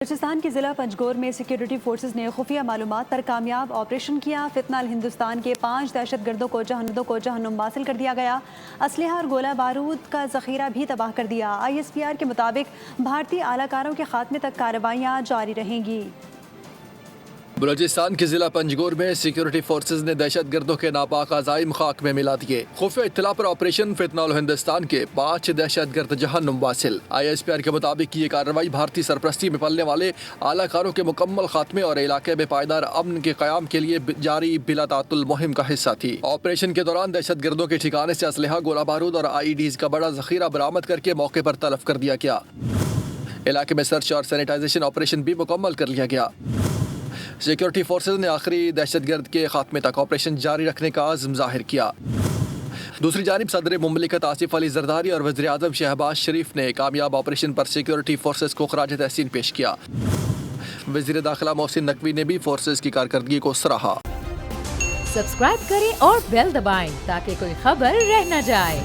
بلوچستان کے ضلع پنجگور میں سیکیورٹی فورسز نے خفیہ معلومات پر کامیاب آپریشن کیا۔ فتنہ الہندوستان کے 5 دہشت گردوں کو جہنم حاصل کر دیا گیا۔ اسلحہ اور گولہ بارود کا ذخیرہ بھی تباہ کر دیا۔ ISPR کے مطابق بھارتی اعلی کاروں کے خاتمے تک کارروائیاں جاری رہیں گی۔ بلوچستان کے ضلع پنجگور میں سیکیورٹی فورسز نے دہشت گردوں کے ناپاک عزائم خاک میں ملا دیے۔ خفیہ اطلاع پر آپریشن فتنہ الہندوستان کے 5 دہشت گرد جہنم حاصل۔ ISPR کے مطابق یہ کارروائی بھارتی سرپرستی میں پلنے والے اعلی کاروں کے مکمل خاتمے اور علاقے میں پائیدار امن کے قیام کے لیے جاری بلا تعطل مہم کا حصہ تھی۔ آپریشن کے دوران دہشت گردوں کے ٹھکانے سے اسلحہ، گولہ بارود اور IEDs کا بڑا ذخیرہ برآمد کر کے موقع پر تلف کر دیا گیا۔ علاقے میں سرچ اور سینیٹائزیشن آپریشن بھی مکمل کر لیا گیا۔ سیکیورٹی فورسز نے آخری دہشت گرد کے خاتمے تک آپریشن جاری رکھنے کا عزم ظاہر کیا۔ دوسری جانب صدر مملکت آصف علی زرداری اور وزیر اعظم شہباز شریف نے کامیاب آپریشن پر سیکیورٹی فورسز کو خراج تحسین پیش کیا۔ وزیر داخلہ محسن نقوی نے بھی فورسز کی کارکردگی کو سراہا۔ سبسکرائب کریں اور بیل دبائیں تاکہ کوئی خبر رہ نہ جائے۔